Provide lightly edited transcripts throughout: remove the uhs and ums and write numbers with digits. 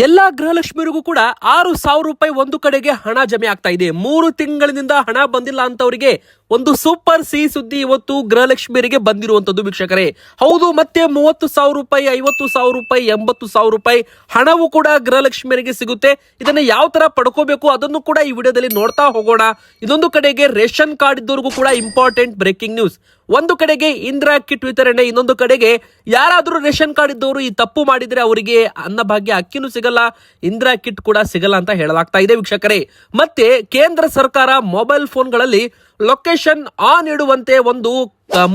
ಎಲ್ಲಾ ಗೃಹಲಕ್ಷ್ಮಿಯರಿಗೂ ಕೂಡ 6,000 ರೂಪಾಯಿ ಒಂದು ಕಡೆಗೆ ಹಣ ಜಮೆ ಆಗ್ತಾ ಇದೆ. 3 ತಿಂಗಳಿನಿಂದ ಹಣ ಬಂದಿಲ್ಲ ಅಂತವರಿಗೆ ಒಂದು ಸೂಪರ್ ಸಿಹಿ ಸುದ್ದಿ ಇವತ್ತು ಗೃಹಲಕ್ಷ್ಮಿಯರಿಗೆ ಬಂದಿರುವಂತದ್ದು ವೀಕ್ಷಕರೇ. ಹೌದು, ಮತ್ತೆ 30,000 ರೂಪಾಯಿ, 50,000 ರೂಪಾಯಿ, 80,000 ರೂಪಾಯಿ ಹಣವು ಕೂಡ ಗೃಹಲಕ್ಷ್ಮಿಯರಿಗೆ ಸಿಗುತ್ತೆ. ಇದನ್ನ ಯಾವ ತರ ಪಡ್ಕೋಬೇಕು ಅದನ್ನು ಕೂಡ ಈ ವಿಡಿಯೋದಲ್ಲಿ ನೋಡ್ತಾ ಹೋಗೋಣ. ಇದೊಂದು ಕಡೆಗೆ ರೇಷನ್ ಕಾರ್ಡ್ ಇದ್ದವರಿಗೂ ಕೂಡ ಇಂಪಾರ್ಟೆಂಟ್ ಬ್ರೇಕಿಂಗ್ ನ್ಯೂಸ್. ಒಂದು ಕಡೆಗೆ ಇಂದಿರಾ ಕಿಟ್ ವಿತರಣೆ, ಇನ್ನೊಂದು ಕಡೆಗೆ ಯಾರಾದ್ರೂ ರೇಷನ್ ಕಾರ್ಡ್ ಇದ್ದವರು ಈ ತಪ್ಪು ಮಾಡಿದ್ರೆ ಅವರಿಗೆ ಅನ್ನಭಾಗ್ಯ ಅಕ್ಕಿನೂ ಸಿಗಲ್ಲ, ಇಂದಿರಾ ಕಿಟ್ ಕೂಡ ಸಿಗಲ್ಲ ಅಂತ ಹೇಳಲಾಗ್ತಾ ಇದೆ ವೀಕ್ಷಕರೇ. ಮತ್ತೆ ಕೇಂದ್ರ ಸರ್ಕಾರ ಮೊಬೈಲ್ ಫೋನ್ಗಳಲ್ಲಿ ಲೊಕೇಶನ್ ಆನ್ ಇಡುವಂತೆ ಒಂದು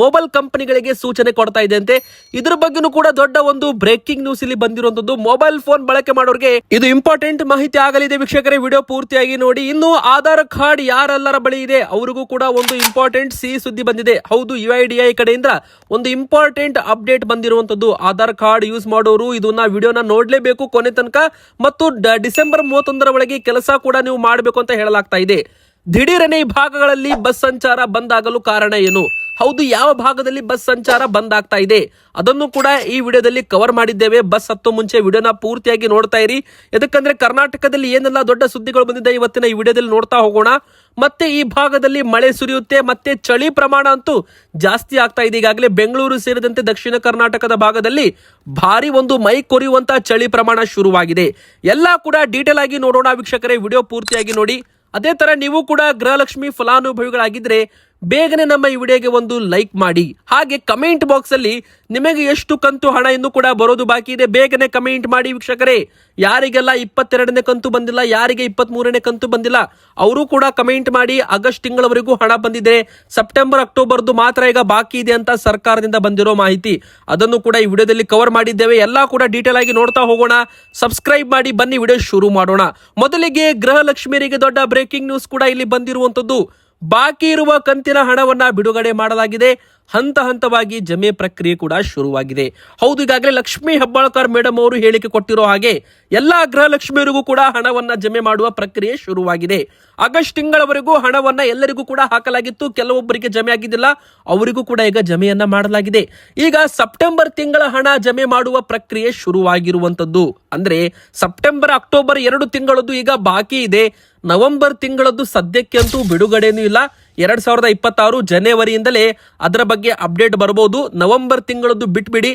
ಮೊಬೈಲ್ ಕಂಪನಿಗಳಿಗೆ ಸೂಚನೆ ಕೊಡ್ತಾ ಇದೆ ಅಂತೆ. ಇದ್ರ ಬಗ್ಗೆನೂ ಕೂಡ ದೊಡ್ಡ ಒಂದು ಬ್ರೇಕಿಂಗ್ ನ್ಯೂಸ್ ಇಲ್ಲಿ ಬಂದಿರುವಂತದ್ದು. ಮೊಬೈಲ್ ಫೋನ್ ಬಳಕೆ ಮಾಡೋರಿಗೆ ಇದು ಇಂಪಾರ್ಟೆಂಟ್ ಮಾಹಿತಿ ಆಗಲಿದೆ ವೀಕ್ಷಕರೇ, ವಿಡಿಯೋ ಪೂರ್ತಿಯಾಗಿ ನೋಡಿ. ಇನ್ನು ಆಧಾರ್ ಕಾರ್ಡ್ ಯಾರೆಲ್ಲರ ಬಳಿ ಇದೆ ಅವರಿಗೂ ಕೂಡ ಒಂದು ಇಂಪಾರ್ಟೆಂಟ್ ಸಿಹಿ ಸುದ್ದಿ ಬಂದಿದೆ. ಹೌದು, UIDAI ಕಡೆಯಿಂದ ಒಂದು ಇಂಪಾರ್ಟೆಂಟ್ ಅಪ್ಡೇಟ್ ಬಂದಿರುವಂತದ್ದು. ಆಧಾರ್ ಕಾರ್ಡ್ ಯೂಸ್ ಮಾಡೋರು ಇದನ್ನ ವಿಡಿಯೋನ ನೋಡ್ಲೇಬೇಕು ಕೊನೆ ತನಕ, ಮತ್ತು ಡಿಸೆಂಬರ್ 31ರ ಒಳಗೆ ಕೆಲಸ ಕೂಡ ನೀವು ಮಾಡಬೇಕು ಅಂತ ಹೇಳಲಾಗ್ತಾ ಇದೆ. ದಿಢೀರನೆ ಈ ಭಾಗಗಳಲ್ಲಿ ಬಸ್ ಸಂಚಾರ ಬಂದ್ ಆಗಲು ಕಾರಣ ಏನು? ಹೌದು, ಯಾವ ಭಾಗದಲ್ಲಿ ಬಸ್ ಸಂಚಾರ ಬಂದ್ ಆಗ್ತಾ ಇದೆ ಅದನ್ನು ಕೂಡ ಈ ವಿಡಿಯೋದಲ್ಲಿ ಕವರ್ ಮಾಡಿದ್ದೇವೆ. ಬಸ್ ಹತ್ತೋ ಮುಂಚೆ ವಿಡಿಯೋನ ಪೂರ್ತಿಯಾಗಿ ನೋಡ್ತಾ ಇರಿ. ಯಾಕಂದ್ರೆ ಕರ್ನಾಟಕದಲ್ಲಿ ಏನೆಲ್ಲ ದೊಡ್ಡ ಸುದ್ದಿಗಳು ಬಂದಿದೆ ಇವತ್ತಿನ ಈ ವಿಡಿಯೋದಲ್ಲಿ ನೋಡ್ತಾ ಹೋಗೋಣ. ಮತ್ತೆ ಈ ಭಾಗದಲ್ಲಿ ಮಳೆ ಸುರಿಯುತ್ತೆ, ಮತ್ತೆ ಚಳಿ ಪ್ರಮಾಣ ಅಂತೂ ಜಾಸ್ತಿ ಆಗ್ತಾ ಇದೆ. ಈಗಾಗಲೇ ಬೆಂಗಳೂರು ಸೇರಿದಂತೆ ದಕ್ಷಿಣ ಕರ್ನಾಟಕದ ಭಾಗದಲ್ಲಿ ಭಾರಿ ಒಂದು ಮೈ ಕೊರಿಯುವಂತ ಚಳಿ ಪ್ರಮಾಣ ಶುರುವಾಗಿದೆ. ಎಲ್ಲ ಕೂಡ ಡೀಟೇಲ್ ಆಗಿ ನೋಡೋಣ ವೀಕ್ಷಕರೇ, ವಿಡಿಯೋ ಪೂರ್ತಿಯಾಗಿ ನೋಡಿ. ಅದೇ ತರ ನೀವು ಕೂಡ ಗೃಹಲಕ್ಷ್ಮಿ ಫಲಾನುಭವಿಗಳಾಗಿದ್ರೆ ಬೇಗನೆ ನಮ್ಮ ಈ ವಿಡಿಯೋಗೆ ಒಂದು ಲೈಕ್ ಮಾಡಿ. ಹಾಗೆ ಕಮೆಂಟ್ ಬಾಕ್ಸ್ ಅಲ್ಲಿ ನಿಮಗೆ ಎಷ್ಟು ಕಂತು ಹಣ ಇನ್ನು ಕೂಡ ಬರೋದು ಬಾಕಿ ಇದೆ ಬೇಗನೆ ಕಮೆಂಟ್ ಮಾಡಿ ವೀಕ್ಷಕರೇ. ಯಾರಿಗೆಲ್ಲ 22ನೇ ಕಂತು ಬಂದಿಲ್ಲ, ಯಾರಿಗೆ 23ನೇ ಕಂತು ಬಂದಿಲ್ಲ ಅವರು ಕೂಡ ಕಮೆಂಟ್ ಮಾಡಿ. ಆಗಸ್ಟ್ ತಿಂಗಳವರೆಗೂ ಹಣ ಬಂದಿದೆ, ಸೆಪ್ಟೆಂಬರ್ ಅಕ್ಟೋಬರ್ದು ಮಾತ್ರ ಈಗ ಬಾಕಿ ಇದೆ ಅಂತ ಸರ್ಕಾರದಿಂದ ಬಂದಿರೋ ಮಾಹಿತಿ, ಅದನ್ನು ಕೂಡ ಈ ವಿಡಿಯೋದಲ್ಲಿ ಕವರ್ ಮಾಡಿದ್ದೇವೆ. ಎಲ್ಲ ಕೂಡ ಡೀಟೇಲ್ ಆಗಿ ನೋಡ್ತಾ ಹೋಗೋಣ. ಸಬ್ಸ್ಕ್ರೈಬ್ ಮಾಡಿ, ಬನ್ನಿ ವಿಡಿಯೋ ಶುರು ಮಾಡೋಣ. ಮೊದಲಿಗೆ ಗೃಹಲಕ್ಷ್ಮಿಯರಿಗೆ ದೊಡ್ಡ ಬ್ರೇಕಿಂಗ್ ನ್ಯೂಸ್ ಕೂಡ ಇಲ್ಲಿ ಬಂದಿರುವಂತದ್ದು. ಬಾಕಿ ಇರುವ ಕಂತಿನ ಹಣವನ್ನ ಬಿಡುಗಡೆ ಮಾಡಲಾಗಿದೆ. ಹಂತ ಹಂತವಾಗಿ ಜಮೆ ಪ್ರಕ್ರಿಯೆ ಕೂಡ ಶುರುವಾಗಿದೆ. ಹೌದು, ಈಗಾಗಲೇ ಲಕ್ಷ್ಮೀ ಹೆಬ್ಬಾಳ್ಕರ್ ಮೇಡಮ್ ಅವರು ಹೇಳಿಕೆ ಕೊಟ್ಟಿರೋ ಹಾಗೆ ಎಲ್ಲಾ ಗೃಹಲಕ್ಷ್ಮಿಯರಿಗೂ ಕೂಡ ಹಣವನ್ನ ಜಮೆ ಮಾಡುವ ಪ್ರಕ್ರಿಯೆ ಶುರುವಾಗಿದೆ. ಆಗಸ್ಟ್ ತಿಂಗಳವರೆಗೂ ಹಣವನ್ನ ಎಲ್ಲರಿಗೂ ಕೂಡ ಹಾಕಲಾಗಿತ್ತು, ಕೆಲವೊಬ್ಬರಿಗೆ ಜಮೆ ಆಗಿದ್ದಿಲ್ಲ, ಅವರಿಗೂ ಕೂಡ ಈಗ ಜಮೆಯನ್ನ ಮಾಡಲಾಗಿದೆ. ಈಗ ಸೆಪ್ಟೆಂಬರ್ ತಿಂಗಳ ಹಣ ಜಮೆ ಮಾಡುವ ಪ್ರಕ್ರಿಯೆ ಶುರುವಾಗಿರುವಂತದ್ದು. ಅಂದ್ರೆ ಸೆಪ್ಟೆಂಬರ್ ಅಕ್ಟೋಬರ್ 2 ತಿಂಗಳದ್ದು ಈಗ ಬಾಕಿ ಇದೆ. ನವೆಂಬರ್ ತಿಂಗಳದ್ದು ಸದ್ಯಕ್ಕೆ ಅಂತೂ ಬಿಡುಗಡೆನೂ ಇಲ್ಲ. 2026 ಜನವರಿಯಿಂದಲೇ ಅದರ ಬಗ್ಗೆ ಅಪ್ಡೇಟ್ ಬರಬಹುದು. ನವೆಂಬರ್ ತಿಂಗಳದ್ದು ಬಿಟ್ಬಿಡಿ,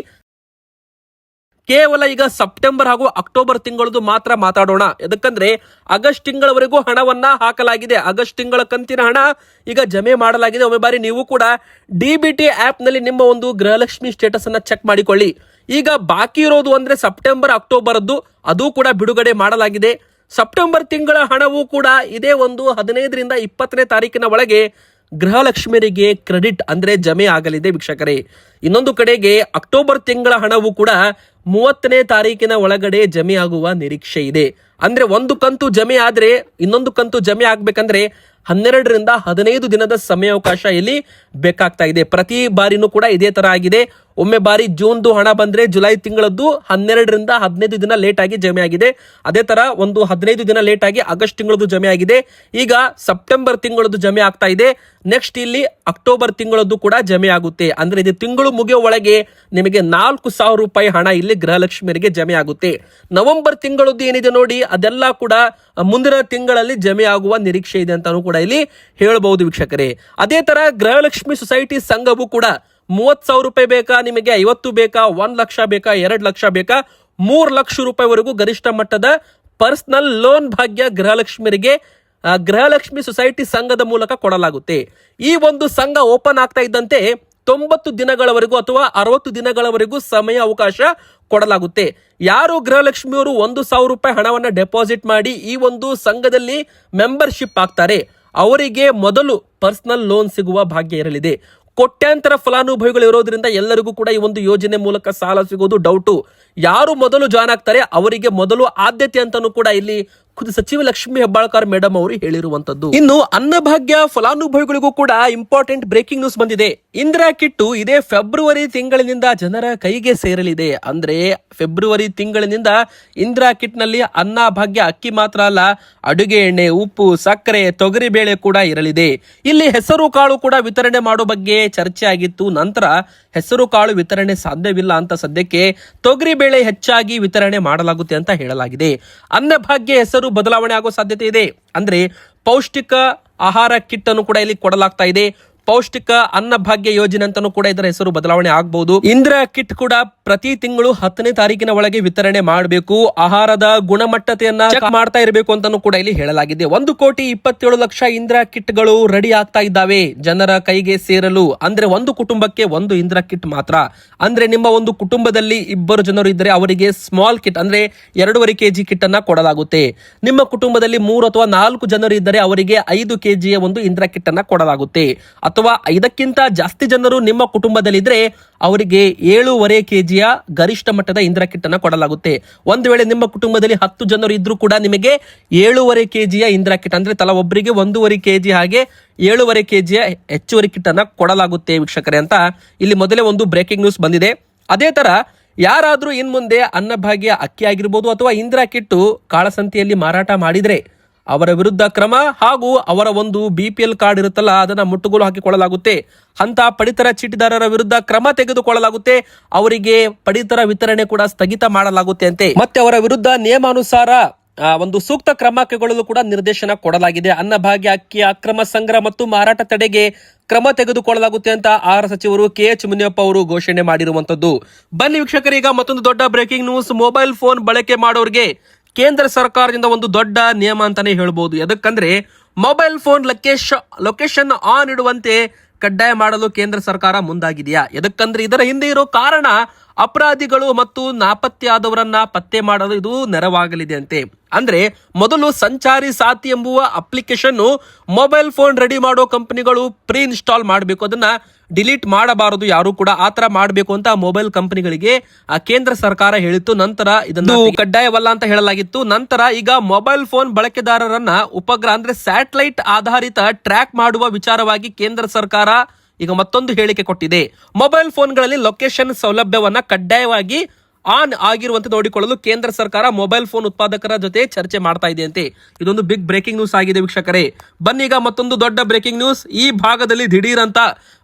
ಕೇವಲ ಈಗ ಸೆಪ್ಟೆಂಬರ್ ಹಾಗೂ ಅಕ್ಟೋಬರ್ ತಿಂಗಳದ್ದು ಮಾತ್ರ ಮಾತಾಡೋಣ. ಯಾಕಂದ್ರೆ ಆಗಸ್ಟ್ ತಿಂಗಳವರೆಗೂ ಹಣವನ್ನ ಹಾಕಲಾಗಿದೆ. ಆಗಸ್ಟ್ ತಿಂಗಳ ಕಂತಿನ ಹಣ ಈಗ ಜಮೆ ಮಾಡಲಾಗಿದೆ. ಒಮ್ಮೆ ಬಾರಿ ನೀವು ಕೂಡ DBT ಆಪ್ ನಲ್ಲಿ ನಿಮ್ಮ ಒಂದು ಗೃಹಲಕ್ಷ್ಮಿ ಸ್ಟೇಟಸ್ ಅನ್ನ ಚೆಕ್ ಮಾಡಿಕೊಳ್ಳಿ. ಈಗ ಬಾಕಿ ಇರೋದು ಅಂದ್ರೆ ಸೆಪ್ಟೆಂಬರ್ ಅಕ್ಟೋಬರ್ದ್ದು, ಅದು ಕೂಡ ಬಿಡುಗಡೆ ಮಾಡಲಾಗಿದೆ. ಸೆಪ್ಟೆಂಬರ್ ತಿಂಗಳ ಹಣವೂ ಕೂಡ ಇದೇ ಒಂದು 15ರಿಂದ 20ನೇ ತಾರೀಕಿನ ಒಳಗೆ ಗೃಹಲಕ್ಷ್ಮಿಯರಿಗೆ ಕ್ರೆಡಿಟ್ ಅಂದ್ರೆ ಜಮೆ ಆಗಲಿದೆ ವೀಕ್ಷಕರೇ. ಇನ್ನೊಂದು ಕಡೆಗೆ ಅಕ್ಟೋಬರ್ ತಿಂಗಳ ಹಣವೂ ಕೂಡ 30ನೇ ತಾರೀಕಿನ ಒಳಗಡೆ ಜಮೆ ಆಗುವ ನಿರೀಕ್ಷೆ ಇದೆ. ಅಂದ್ರೆ ಒಂದು ಕಂತು ಜಮೆ ಆದ್ರೆ ಇನ್ನೊಂದು ಕಂತು ಜಮೆ ಆಗ್ಬೇಕಂದ್ರೆ 12ರಿಂದ 15 ದಿನದ ಸಮಯಾವಕಾಶ ಇಲ್ಲಿ ಬೇಕಾಗ್ತಾ ಇದೆ. ಪ್ರತಿ ಬಾರಿನೂ ಕೂಡ ಇದೇ ತರ ಆಗಿದೆ. ಒಮ್ಮೆ ಬಾರಿ ಜೂನ್ದು ಹಣ ಬಂದ್ರೆ ಜುಲೈ ತಿಂಗಳದ್ದು 12ರಿಂದ 15 ದಿನ ಲೇಟ್ ಆಗಿ ಜಮೆ ಆಗಿದೆ. ಅದೇ ತರ ಒಂದು 15 ದಿನ ಲೇಟ್ ಆಗಿ ಆಗಸ್ಟ್ ತಿಂಗಳದ್ದು ಜಮೆ ಆಗಿದೆ. ಈಗ ಸೆಪ್ಟೆಂಬರ್ ತಿಂಗಳದ್ದು ಜಮೆ ಆಗ್ತಾ ಇದೆ. ನೆಕ್ಸ್ಟ್ ಇಲ್ಲಿ ಅಕ್ಟೋಬರ್ ತಿಂಗಳದ್ದು ಕೂಡ ಜಮೆ ಆಗುತ್ತೆ. ಅಂದ್ರೆ ಇದು ತಿಂಗಳು ಮುಗಿಯೋ ಒಳಗೆ ನಿಮಗೆ 4,000 ರೂಪಾಯಿ ಹಣ ಇಲ್ಲಿ ಗೃಹಲಕ್ಷ್ಮಿಯರಿಗೆ ಜಮೆ ಆಗುತ್ತೆ. ನವೆಂಬರ್ ತಿಂಗಳದ್ದು ಏನಿದೆ ನೋಡಿ, ಅದೆಲ್ಲ ಕೂಡ ಮುಂದಿನ ತಿಂಗಳಲ್ಲಿ ಜಮೆ ಆಗುವ ನಿರೀಕ್ಷೆ ಇದೆ ಅಂತಾನು ಕೂಡ ಇಲ್ಲಿ ಹೇಳಬಹುದು ವೀಕ್ಷಕರೇ. ಅದೇ ತರ ಗೃಹಲಕ್ಷ್ಮಿ ಸೊಸೈಟಿ ಸಂಘವು ಕೂಡ 30,000 ರೂಪಾಯಿ ಬೇಕಾ ನಿಮಗೆ, 50 ಬೇಕಾ, 1 ಲಕ್ಷ ಬೇಕಾ, 2 ಲಕ್ಷ ಬೇಕಾ, 3 ಲಕ್ಷ ರೂಪಾಯಿವರೆಗೂ ಗರಿಷ್ಠ ಮಟ್ಟದ ಪರ್ಸನಲ್ ಲೋನ್ ಭಾಗ್ಯ ಗೃಹಲಕ್ಷ್ಮಿಯರಿಗೆ ಗೃಹಲಕ್ಷ್ಮಿ ಸೊಸೈಟಿ ಸಂಘದ ಮೂಲಕ ಕೊಡಲಾಗುತ್ತೆ. ಈ ಒಂದು ಸಂಘ ಓಪನ್ ಆಗ್ತಾ ಇದ್ದಂತೆ 90 ದಿನಗಳವರೆಗೂ ಅಥವಾ 60 ದಿನಗಳವರೆಗೂ ಸಮಯ ಅವಕಾಶ ಕೊಡಲಾಗುತ್ತೆ. ಯಾರು ಗೃಹಲಕ್ಷ್ಮಿಯವರು 1,000 ರೂಪಾಯಿ ಹಣವನ್ನ ಡೆಪಾಸಿಟ್ ಮಾಡಿ ಈ ಒಂದು ಸಂಘದಲ್ಲಿ ಮೆಂಬರ್ಶಿಪ್ ಆಗ್ತಾರೆ, ಅವರಿಗೆ ಮೊದಲು ಪರ್ಸನಲ್ ಲೋನ್ ಸಿಗುವ ಭಾಗ್ಯ ಇರಲಿದೆ. ಕೋಟ್ಯಾಂತರ ಫಲಾನುಭವಿಗಳು ಇರೋದ್ರಿಂದ ಎಲ್ಲರಿಗೂ ಕೂಡ ಈ ಒಂದು ಯೋಜನೆ ಮೂಲಕ ಸಾಲ ಸಿಗೋದು ಡೌಟು. ಯಾರು ಮೊದಲು ಜಾಯ್ನ್ ಆಗ್ತಾರೆ ಅವರಿಗೆ ಮೊದಲು ಆದ್ಯತೆ ಅಂತಾನೂ ಕೂಡ ಇಲ್ಲಿ ಖುದ್ದು ಸಚಿವ ಲಕ್ಷ್ಮೀ ಹೆಬ್ಬಾಳ್ಕರ್ ಮೇಡಮ್ ಅವರು ಹೇಳಿರುವಂತದ್ದು. ಇನ್ನು ಅನ್ನಭಾಗ್ಯ ಫಲಾನುಭವಿಗಳಿಗೂ ಕೂಡ ಇಂಪಾರ್ಟೆಂಟ್ ಬ್ರೇಕಿಂಗ್ ನ್ಯೂಸ್ ಬಂದಿದೆ. ಇಂದಿರಾ ಕಿಟ್ಟು ಇದೇ ಫೆಬ್ರವರಿ ತಿಂಗಳಿನಿಂದ ಜನರ ಕೈಗೆ ಸೇರಲಿದೆ. ಅಂದ್ರೆ ಫೆಬ್ರವರಿ ತಿಂಗಳಿನಿಂದ ಇಂದಿರಾ ಕಿಟ್ ನಲ್ಲಿ ಅನ್ನಭಾಗ್ಯ ಅಕ್ಕಿ ಮಾತ್ರ ಅಲ್ಲ, ಅಡುಗೆ ಎಣ್ಣೆ, ಉಪ್ಪು, ಸಕ್ಕರೆ, ತೊಗರಿ ಬೇಳೆ ಕೂಡ ಇರಲಿದೆ. ಇಲ್ಲಿ ಹೆಸರು ಕಾಳು ಕೂಡ ವಿತರಣೆ ಮಾಡೋ ಬಗ್ಗೆ ಚರ್ಚೆ ಆಗಿತ್ತು. ನಂತರ ಹೆಸರು ಕಾಳು ವಿತರಣೆ ಸಾಧ್ಯವಿಲ್ಲ ಅಂತ ಸದ್ಯಕ್ಕೆ ತೊಗರಿ ವೇಳೆ ಹೆಚ್ಚಾಗಿ ವಿತರಣೆ ಮಾಡಲಾಗುತ್ತೆ ಅಂತ ಹೇಳಲಾಗಿದೆ. ಅನ್ನಭಾಗ್ಯ ಹೆಸರು ಬದಲಾವಣೆ ಆಗೋ ಸಾಧ್ಯತೆ ಇದೆ. ಅಂದ್ರೆ ಪೌಷ್ಟಿಕ ಆಹಾರ ಕಿಟ್ ಅನ್ನು ಕೂಡ ಇಲ್ಲಿ ಕೊಡಲಾಗ್ತಾ ಇದೆ. ಪೌಷ್ಟಿಕ ಅನ್ನಭಾಗ್ಯ ಯೋಜನೆ ಅಂತಾನೂ ಕೂಡ ಇದರ ಹೆಸರು ಬದಲಾವಣೆ ಆಗಬಹುದು. ಇಂದಿರಾ ಕಿಟ್ ಕೂಡ ಪ್ರತಿ ತಿಂಗಳು 10ನೇ ತಾರೀಕಿನ ಒಳಗೆ ವಿತರಣೆ ಮಾಡಬೇಕು. ಆಹಾರದ ಗುಣಮಟ್ಟತೆಯನ್ನ ಚೆಕ್ ಮಾಡ್ತಾ ಇರಬೇಕು ಅಂತಾನೂ ಕೂಡ ಇಲ್ಲಿ ಹೇಳಲಾಗಿದೆ. 1,27,00,000 ಇಂದಿರಾ ಕಿಟ್ ಗಳು ರೆಡಿ ಆಗ್ತಾ ಇದ್ದಾವೆ ಜನರ ಕೈಗೆ ಸೇರಲು. ಅಂದ್ರೆ ಒಂದು ಕುಟುಂಬಕ್ಕೆ ಒಂದು ಇಂದಿರಾ ಕಿಟ್ ಮಾತ್ರ. ಅಂದ್ರೆ ನಿಮ್ಮ ಒಂದು ಕುಟುಂಬದಲ್ಲಿ 2 ಜನರು ಇದ್ದರೆ ಅವರಿಗೆ ಸ್ಮಾಲ್ ಕಿಟ್ ಅಂದ್ರೆ 2.5 kg ಕಿಟ್ ಅನ್ನ ಕೊಡಲಾಗುತ್ತೆ. ನಿಮ್ಮ ಕುಟುಂಬದಲ್ಲಿ 3 ಅಥವಾ 4 ಜನರು ಇದ್ದರೆ ಅವರಿಗೆ 5 kgಯ ಒಂದು ಇಂದಿರಾ ಕಿಟ್ ಅನ್ನ ಕೊಡಲಾಗುತ್ತೆ. ಅಥವಾ 5ಕ್ಕಿಂತ ಜಾಸ್ತಿ ಜನರು ನಿಮ್ಮ ಕುಟುಂಬದಲ್ಲಿದ್ರೆ ಅವರಿಗೆ 7.5 kgಯ ಗರಿಷ್ಠ ಮಟ್ಟದ ಇಂದಿರಾ ಕಿಟ್ ಅನ್ನ ಕೊಡಲಾಗುತ್ತೆ. ಒಂದು ವೇಳೆ ನಿಮ್ಮ ಕುಟುಂಬದಲ್ಲಿ 10 ಜನರು ಇದ್ರೂ ಕೂಡ ನಿಮಗೆ 7.5 kgಯ ಇಂದಿರಾ ಕಿಟ್ ಅಂದ್ರೆ ತಲಾ ಒಬ್ಬರಿಗೆ 1.5 kg ಹಾಗೆ 7.5 kgಯ ಹೆಚ್ಚುವರಿ ಕಿಟ್ ಅನ್ನ ಕೊಡಲಾಗುತ್ತೆ ವೀಕ್ಷಕರೇ ಅಂತ ಇಲ್ಲಿ ಮೊದಲೇ ಒಂದು ಬ್ರೇಕಿಂಗ್ ನ್ಯೂಸ್ ಬಂದಿದೆ. ಅದೇ ತರ ಯಾರಾದ್ರೂ ಇನ್ ಮುಂದೆ ಅನ್ನಭಾಗ್ಯ ಅಕ್ಕಿ ಆಗಿರ್ಬೋದು ಅಥವಾ ಇಂದಿರಾ ಕಿಟ್ಟು ಕಾಳಸಂತೆಯಲ್ಲಿ ಮಾರಾಟ ಮಾಡಿದ್ರೆ ಅವರ ವಿರುದ್ಧ ಕ್ರಮ ಹಾಗೂ ಅವರ ಒಂದು BPL ಕಾರ್ಡ್ ಇರುತ್ತಲ್ಲ ಅದನ್ನ ಮುಟ್ಟುಗೋಲು ಹಾಕಿಕೊಳ್ಳಲಾಗುತ್ತೆ. ಅಂತ ಪಡಿತರ ಚೀಟಿದಾರರ ವಿರುದ್ಧ ಕ್ರಮ ತೆಗೆದುಕೊಳ್ಳಲಾಗುತ್ತೆ. ಅವರಿಗೆ ಪಡಿತರ ವಿತರಣೆ ಕೂಡ ಸ್ಥಗಿತ ಮಾಡಲಾಗುತ್ತೆ ಅಂತೆ. ಮತ್ತೆ ಅವರ ವಿರುದ್ಧ ನಿಯಮಾನುಸಾರ ಒಂದು ಸೂಕ್ತ ಕ್ರಮ ಕೈಗೊಳ್ಳಲು ಕೂಡ ನಿರ್ದೇಶನ ಕೊಡಲಾಗಿದೆ. ಅನ್ನಭಾಗ್ಯ ಅಕ್ಕಿ ಅಕ್ರಮ ಸಂಗ್ರಹ ಮತ್ತು ಮಾರಾಟ ತಡೆಗೆ ಕ್ರಮ ತೆಗೆದುಕೊಳ್ಳಲಾಗುತ್ತೆ ಅಂತ ಆಹಾರ ಸಚಿವರು KH ಮುನಿಯಪ್ಪ ಅವರು ಘೋಷಣೆ ಮಾಡಿರುವಂತದ್ದು. ಬನ್ನಿ ವೀಕ್ಷಕರೀಗ ಮತ್ತೊಂದು ದೊಡ್ಡ ಬ್ರೇಕಿಂಗ್ ನ್ಯೂಸ್. ಮೊಬೈಲ್ ಫೋನ್ ಬಳಕೆ ಮಾಡೋರಿಗೆ ಕೇಂದ್ರ ಸರ್ಕಾರದಿಂದ ಒಂದು ದೊಡ್ಡ ನಿಯಮ ಅಂತಾನೆ ಹೇಳ್ಬೋದು. ಯಾಕಂದ್ರೆ ಮೊಬೈಲ್ ಫೋನ್ ಲೊಕೇಶನ್ ಆನ್ ಇಡುವಂತೆ ಕಡ್ಡಾಯ ಮಾಡಲು ಕೇಂದ್ರ ಸರ್ಕಾರ ಮುಂದಾಗಿದೆಯಾ? ಯಾಕಂದ್ರೆ ಇದರ ಹಿಂದೆ ಇರೋ ಕಾರಣ ಅಪರಾಧಿಗಳು ಮತ್ತು ನಾಪತ್ತೆಯಾದವರನ್ನ ಪತ್ತೆ ಮಾಡಲು ಇದು ನೆರವಾಗಲಿದೆ ಅಂತೆ. ಅಂದ್ರೆ ಮೊದಲು ಸಂಚಾರಿ ಸಾಥಿ ಎಂಬುವ ಅಪ್ಲಿಕೇಶನ್ ಮೊಬೈಲ್ ಫೋನ್ ರೆಡಿ ಮಾಡೋ ಕಂಪನಿಗಳು ಪ್ರೀ ಇನ್ಸ್ಟಾಲ್ ಮಾಡಬೇಕು. ಅದನ್ನ ಡಿಲೀಟ್ ಮಾಡಬಾರದು ಯಾರು ಕೂಡ. ಆತರ ಮಾಡಬೇಕು ಅಂತ ಮೊಬೈಲ್ ಕಂಪನಿಗಳಿಗೆ ಕೇಂದ್ರ ಸರ್ಕಾರ ಹೇಳಿತ್ತು. ನಂತರ ಇದನ್ನು ಕಡ್ಡಾಯವಲ್ಲ ಅಂತ ಹೇಳಲಾಗಿತ್ತು. ನಂತರ ಈಗ ಮೊಬೈಲ್ ಫೋನ್ ಬಳಕೆದಾರರನ್ನ ಉಪಗ್ರಹ ಅಂದ್ರೆ ಸ್ಯಾಟಲೈಟ್ ಆಧಾರಿತ ಟ್ರ್ಯಾಕ್ ಮಾಡುವ ವಿಚಾರವಾಗಿ ಕೇಂದ್ರ ಸರ್ಕಾರ ಈಗ ಮತ್ತೊಂದು ಹೇಳಿಕೆ ಕೊಟ್ಟಿದೆ. ಮೊಬೈಲ್ ಫೋನ್ಗಳಲ್ಲಿ ಲೊಕೇಶನ್ ಸೌಲಭ್ಯವನ್ನ ಕಡ್ಡಾಯವಾಗಿ ಆನ್ ಆಗಿರುವಂತೆ ನೋಡಿಕೊಳ್ಳಲು ಕೇಂದ್ರ ಸರ್ಕಾರ ಮೊಬೈಲ್ ಫೋನ್ ಉತ್ಪಾದಕರ ಜೊತೆ ಚರ್ಚೆ ಮಾಡ್ತಾ ಇದೆ ಅಂತೆ. ಇದೊಂದು ಬಿಗ್ ಬ್ರೇಕಿಂಗ್ ನ್ಯೂಸ್ ಆಗಿದೆ ವೀಕ್ಷಕರೇ. ಬನ್ನೀಗ ಮತ್ತೊಂದು ದೊಡ್ಡ ಬ್ರೇಕಿಂಗ್ ನ್ಯೂಸ್. ಈ ಭಾಗದಲ್ಲಿ ದಿಢೀರ್ ಅಂತ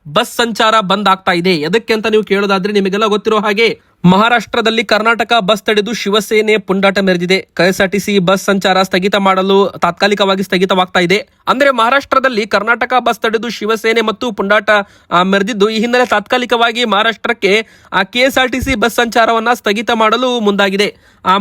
ಬಸ್ ಸಂಚಾರ ಬಂದ್ ಆಗ್ತಾ ಇದೆ. ಎದಕ್ಕೆ ಅಂತ ನೀವು ಕೇಳೋದಾದ್ರೆ ನಿಮಗೆಲ್ಲ ಗೊತ್ತಿರೋ ಹಾಗೆ ಮಹಾರಾಷ್ಟ್ರದಲ್ಲಿ ಕರ್ನಾಟಕ ಬಸ್ ತಡೆದು ಶಿವಸೇನೆ ಪುಂಡಾಟ ಮೆರೆದಿದೆ. KSRTC ಬಸ್ ಸಂಚಾರ ಸ್ಥಗಿತ ಮಾಡಲು ತಾತ್ಕಾಲಿಕವಾಗಿ ಸ್ಥಗಿತವಾಗ್ತಾ ಇದೆ. ಅಂದ್ರೆ ಮಹಾರಾಷ್ಟ್ರದಲ್ಲಿ ಕರ್ನಾಟಕ ಬಸ್ ತಡೆದು ಶಿವಸೇನೆ ಮತ್ತು ಪುಂಡಾಟ ಮೆರೆದಿದ್ದು ಈ ಹಿನ್ನೆಲೆ ತಾತ್ಕಾಲಿಕವಾಗಿ ಮಹಾರಾಷ್ಟ್ರಕ್ಕೆ KSRTC ಬಸ್ ಸಂಚಾರವನ್ನ ಸ್ಥಗಿತ ಮಾಡಲು ಮುಂದಾಗಿದೆ.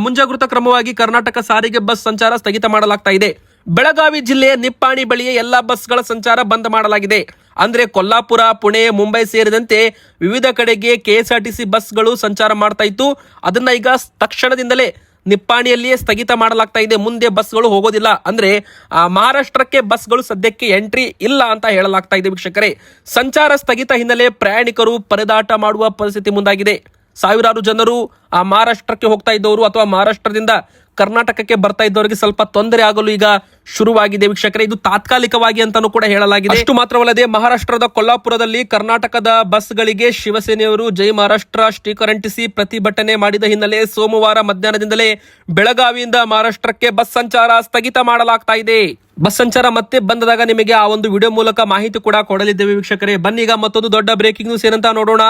ಮುಂಜಾಗೃತಾ ಕ್ರಮವಾಗಿ ಕರ್ನಾಟಕ ಸಾರಿಗೆ ಬಸ್ ಸಂಚಾರ ಸ್ಥಗಿತ ಮಾಡಲಾಗ್ತಾ ಇದೆ. ಬೆಳಗಾವಿ ಜಿಲ್ಲೆಯ ನಿಪ್ಪಾಣಿ ಬಳಿಯ ಎಲ್ಲಾ ಬಸ್ಗಳ ಸಂಚಾರ ಬಂದ್ ಮಾಡಲಾಗಿದೆ. ಅಂದ್ರೆ ಕೊಲ್ಲಾಪುರ, ಪುಣೆ, ಮುಂಬೈ ಸೇರಿದಂತೆ ವಿವಿಧ ಕಡೆಗೆ KSRTC ಬಸ್ಗಳು ಸಂಚಾರ ಮಾಡ್ತಾ ಇತ್ತು. ಅದನ್ನ ಈಗ ತಕ್ಷಣದಿಂದಲೇ ನಿಪ್ಪಾಣಿಯಲ್ಲಿಯೇ ಸ್ಥಗಿತ ಮಾಡಲಾಗ್ತಾ ಇದೆ. ಮುಂದೆ ಬಸ್ಗಳು ಹೋಗೋದಿಲ್ಲ. ಅಂದ್ರೆ ಮಹಾರಾಷ್ಟ್ರಕ್ಕೆ ಬಸ್ಗಳು ಸದ್ಯಕ್ಕೆ ಎಂಟ್ರಿ ಇಲ್ಲ ಅಂತ ಹೇಳಲಾಗ್ತಾ ಇದೆ ವೀಕ್ಷಕರೇ. ಸಂಚಾರ ಸ್ಥಗಿತ ಹಿನ್ನೆಲೆ ಪ್ರಯಾಣಿಕರು ಪರದಾಟ ಮಾಡುವ ಪರಿಸ್ಥಿತಿ ಮುಂದಾಗಿದೆ. ಸಾವಿರಾರು ಜನರು ಮಹಾರಾಷ್ಟ್ರಕ್ಕೆ ಹೋಗ್ತಾ ಇದ್ದವರು ಅಥವಾ ಮಹಾರಾಷ್ಟ್ರದಿಂದ ಕರ್ನಾಟಕಕ್ಕೆ ಬರ್ತಾ ಇದ್ದವರಿಗೆ ಸ್ವಲ್ಪ ತೊಂದರೆ ಆಗಲು ಈಗ ಶುರುವಾಗಿದೆ ವೀಕ್ಷಕರೇ. ಇದು ತಾತ್ಕಾಲಿಕವಾಗಿ ಅಂತಾನೂ ಕೂಡ ಹೇಳಲಾಗಿದೆ. ಅಷ್ಟು ಮಾತ್ರವಲ್ಲದೆ ಮಹಾರಾಷ್ಟ್ರದ ಕೊಲ್ಲಾಪುರದಲ್ಲಿ ಕರ್ನಾಟಕದ ಬಸ್ಗಳಿಗೆ ಶಿವಸೇನೆಯವರು ಜೈ ಮಹಾರಾಷ್ಟ್ರ ಸ್ಟಿಕರ್ ಅಂಟಿಸಿ ಪ್ರತಿಭಟನೆ ಮಾಡಿದ ಹಿನ್ನೆಲೆ ಸೋಮವಾರ ಮಧ್ಯಾಹ್ನದಿಂದಲೇ ಬೆಳಗಾವಿಯಿಂದ ಮಹಾರಾಷ್ಟ್ರಕ್ಕೆ ಬಸ್ ಸಂಚಾರ ಸ್ಥಗಿತ ಮಾಡಲಾಗ್ತಾ ಇದೆ. ಬಸ್ ಸಂಚಾರ ಮತ್ತೆ ಬಂದಾಗ ನಿಮಗೆ ಆ ಒಂದು ವಿಡಿಯೋ ಮೂಲಕ ಮಾಹಿತಿ ಕೂಡ ಕೊಡಲಿದ್ದೇವೆ ವೀಕ್ಷಕರೇ. ಬನ್ನೀಗ ಮತ್ತೊಂದು ದೊಡ್ಡ ಬ್ರೇಕಿಂಗ್ ನ್ಯೂಸ್ ಏನಂತ ನೋಡೋಣ.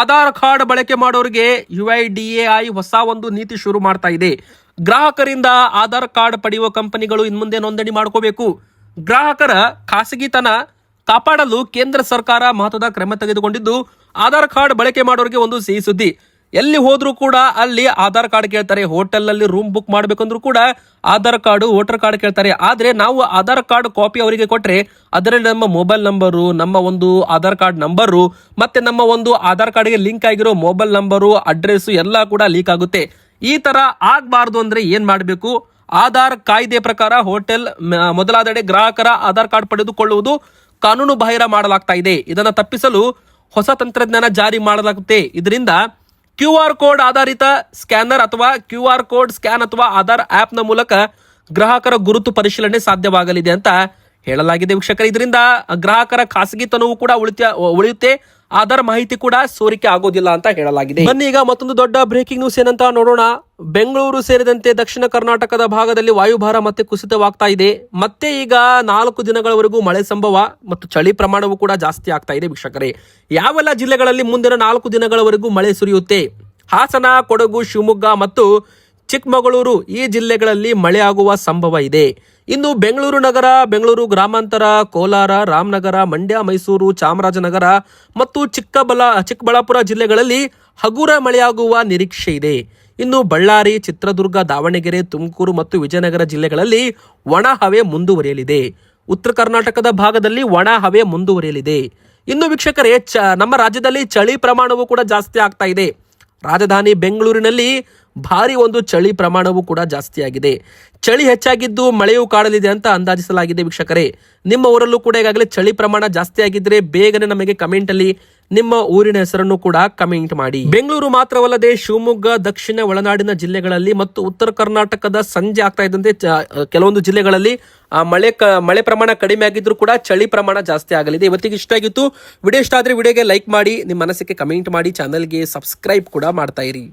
ಆಧಾರ್ ಕಾರ್ಡ್ ಬಳಕೆ ಮಾಡೋರಿಗೆ UIDAI ಹೊಸ ಒಂದು ನೀತಿ ಶುರು ಮಾಡ್ತಾ ಇದೆ. ಗ್ರಾಹಕರಿಂದ ಆಧಾರ್ ಕಾರ್ಡ್ ಪಡೆಯುವ ಕಂಪನಿಗಳು ಇನ್ಮುಂದೆ ನೋಂದಣಿ ಮಾಡ್ಕೋಬೇಕು. ಗ್ರಾಹಕರ ಖಾಸಗಿತನ ಕಾಪಾಡಲು ಕೇಂದ್ರ ಸರ್ಕಾರ ಮಹತ್ವದ ಕ್ರಮ ತೆಗೆದುಕೊಂಡಿದ್ದು ಆಧಾರ್ ಕಾರ್ಡ್ ಬಳಕೆ ಮಾಡೋರಿಗೆ ಒಂದು ಸಿಹಿ ಸುದ್ದಿ. ಎಲ್ಲಿ ಹೋದ್ರೂ ಕೂಡ ಅಲ್ಲಿ ಆಧಾರ್ ಕಾರ್ಡ್ ಕೇಳ್ತಾರೆ. ಹೋಟೆಲ್ ಅಲ್ಲಿ ರೂಮ್ ಬುಕ್ ಮಾಡ್ಬೇಕಂದ್ರೂ ಕೂಡ ಆಧಾರ್ ಕಾರ್ಡ್, ವೋಟರ್ ಕಾರ್ಡ್ ಕೇಳ್ತಾರೆ. ಆದ್ರೆ ನಾವು ಆಧಾರ್ ಕಾರ್ಡ್ ಕಾಪಿ ಅವರಿಗೆ ಕೊಟ್ರೆ ಅದರಲ್ಲಿ ನಮ್ಮ ಮೊಬೈಲ್ ನಂಬರು, ನಮ್ಮ ಒಂದು ಆಧಾರ್ ಕಾರ್ಡ್ ನಂಬರು, ಮತ್ತೆ ನಮ್ಮ ಒಂದು ಆಧಾರ್ ಕಾರ್ಡ್ಗೆ ಲಿಂಕ್ ಆಗಿರೋ ಮೊಬೈಲ್ ನಂಬರು, ಅಡ್ರೆಸ್ ಎಲ್ಲ ಕೂಡ ಲೀಕ್ ಆಗುತ್ತೆ. ಈ ತರ ಆಗ್ಬಾರ್ದು ಅಂದ್ರೆ ಏನ್ ಮಾಡ್ಬೇಕು? ಆಧಾರ್ ಕಾಯ್ದೆ ಪ್ರಕಾರ ಹೋಟೆಲ್ ಮೊದಲಾದೆಡೆ ಗ್ರಾಹಕರ ಆಧಾರ್ ಕಾರ್ಡ್ ಪಡೆದುಕೊಳ್ಳುವುದು ಕಾನೂನು ಬಾಹಿರ ಮಾಡಲಾಗ್ತಾ ಇದೆ. ಇದನ್ನ ತಪ್ಪಿಸಲು ಹೊಸ ತಂತ್ರಜ್ಞಾನ ಜಾರಿ ಮಾಡಲಾಗುತ್ತೆ. ಇದರಿಂದ QR ಕೋಡ್ ಆಧಾರಿತ ಸ್ಕ್ಯಾನರ್ ಅಥವಾ QR ಕೋಡ್ ಸ್ಕ್ಯಾನ್ ಅಥವಾ ಆಧಾರ್ ಆಪ್ ನ ಮೂಲಕ ಗ್ರಾಹಕರ ಗುರುತು ಪರಿಶೀಲನೆ ಸಾಧ್ಯವಾಗಲಿದೆ ಅಂತ ಹೇಳಲಾಗಿದೆ ವೀಕ್ಷಕರೇ. ಇದರಿಂದ ಗ್ರಾಹಕರ ಖಾಸಗಿತನವೂ ಕೂಡ ಉಳಿಯುತ್ತೆ. ಆಧಾರ್ ಮಾಹಿತಿ ಕೂಡ ಸೋರಿಕೆ ಆಗೋದಿಲ್ಲ ಅಂತ ಹೇಳಲಾಗಿದೆ. ಬನ್ನಿ ಈಗ ಮತ್ತೊಂದು ದೊಡ್ಡ ಬ್ರೇಕಿಂಗ್ ನ್ಯೂಸ್ ಏನಂತ ನೋಡೋಣ. ಬೆಂಗಳೂರು ಸೇರಿದಂತೆ ದಕ್ಷಿಣ ಕರ್ನಾಟಕದ ಭಾಗದಲ್ಲಿ ವಾಯುಭಾರ ಮತ್ತೆ ಕುಸಿತವಾಗ್ತಾ ಇದೆ. ಮತ್ತೆ ಈಗ 4 ದಿನಗಳವರೆಗೂ ಮಳೆ ಸಂಭವ ಮತ್ತು ಚಳಿ ಪ್ರಮಾಣವೂ ಕೂಡ ಜಾಸ್ತಿ ಆಗ್ತಾ ಇದೆ ವೀಕ್ಷಕರೇ. ಯಾವೆಲ್ಲ ಜಿಲ್ಲೆಗಳಲ್ಲಿ ಮುಂದಿನ 4 ದಿನಗಳವರೆಗೂ ಮಳೆ ಸುರಿಯುತ್ತೆ ಹಾಸನ, ಕೊಡಗು, ಶಿವಮೊಗ್ಗ ಮತ್ತು ಚಿಕ್ಕಮಗಳೂರು ಈ ಜಿಲ್ಲೆಗಳಲ್ಲಿ ಮಳೆಯಾಗುವ ಸಂಭವ ಇದೆ. ಇನ್ನು ಬೆಂಗಳೂರು ನಗರ, ಬೆಂಗಳೂರು ಗ್ರಾಮಾಂತರ, ಕೋಲಾರ, ರಾಮನಗರ, ಮಂಡ್ಯ, ಮೈಸೂರು, ಚಾಮರಾಜನಗರ ಮತ್ತು ಚಿಕ್ಕಬಳ್ಳಾಪುರ ಜಿಲ್ಲೆಗಳಲ್ಲಿ ಹಗುರ ಮಳೆಯಾಗುವ ನಿರೀಕ್ಷೆ ಇದೆ. ಇನ್ನು ಬಳ್ಳಾರಿ, ಚಿತ್ರದುರ್ಗ, ದಾವಣಗೆರೆ, ತುಮಕೂರು ಮತ್ತು ವಿಜಯನಗರ ಜಿಲ್ಲೆಗಳಲ್ಲಿ ಒಣ ಹವೆ ಮುಂದುವರಿಯಲಿದೆ. ಉತ್ತರ ಕರ್ನಾಟಕದ ಭಾಗದಲ್ಲಿ ಒಣ ಹವೆ ಮುಂದುವರಿಯಲಿದೆ. ಇನ್ನು ವೀಕ್ಷಕರೇ, ನಮ್ಮ ರಾಜ್ಯದಲ್ಲಿ ಚಳಿ ಪ್ರಮಾಣವು ಕೂಡ ಜಾಸ್ತಿ ಆಗ್ತಾ ಇದೆ. ರಾಜಧಾನಿ ಬೆಂಗಳೂರಿನಲ್ಲಿ ಭಾರಿ ಒಂದು ಚಳಿ ಪ್ರಮಾಣವೂ ಕೂಡ ಜಾಸ್ತಿ ಆಗಿದೆ. ಚಳಿ ಹೆಚ್ಚಾಗಿದ್ದು ಮಳೆಯೂ ಕಾಡಲಿದೆ ಅಂತ ಅಂದಾಜಿಸಲಾಗಿದೆ. ವೀಕ್ಷಕರೇ, ನಿಮ್ಮ ಊರಲ್ಲೂ ಕೂಡ ಈಗಾಗಲೇ ಚಳಿ ಪ್ರಮಾಣ ಜಾಸ್ತಿ ಆಗಿದ್ರೆ ಬೇಗನೆ ನಮಗೆ ಕಮೆಂಟ್ ಅಲ್ಲಿ ನಿಮ್ಮ ಊರಿನ ಹೆಸರನ್ನು ಕೂಡ ಕಮೆಂಟ್ ಮಾಡಿ. ಬೆಂಗಳೂರು ಮಾತ್ರವಲ್ಲದೆ ಶಿವಮೊಗ್ಗ, ದಕ್ಷಿಣ ಒಳನಾಡಿನ ಜಿಲ್ಲೆಗಳಲ್ಲಿ ಮತ್ತು ಉತ್ತರ ಕರ್ನಾಟಕದ ಸಂಜೆ ಆಗ್ತಾ ಇದ್ದಂತೆ ಕೆಲವೊಂದು ಜಿಲ್ಲೆಗಳಲ್ಲಿ ಮಳೆ ಪ್ರಮಾಣ ಕಡಿಮೆ ಆಗಿದ್ರು ಕೂಡ ಚಳಿ ಪ್ರಮಾಣ ಜಾಸ್ತಿ ಆಗಲಿದೆ. ಇವತ್ತಿಗೆ ಇಷ್ಟ ಆಗಿತ್ತು. ವಿಡಿಯೋ ಇಷ್ಟ ಆದ್ರೆ ವಿಡಿಯೋಗೆ ಲೈಕ್ ಮಾಡಿ, ನಿಮ್ಮ ಮನಸ್ಸಿಗೆ ಕಮೆಂಟ್ ಮಾಡಿ, ಚಾನಲ್ಗೆ ಸಬ್ಸ್ಕ್ರೈಬ್ ಕೂಡ ಮಾಡ್ತಾ ಇರಿ.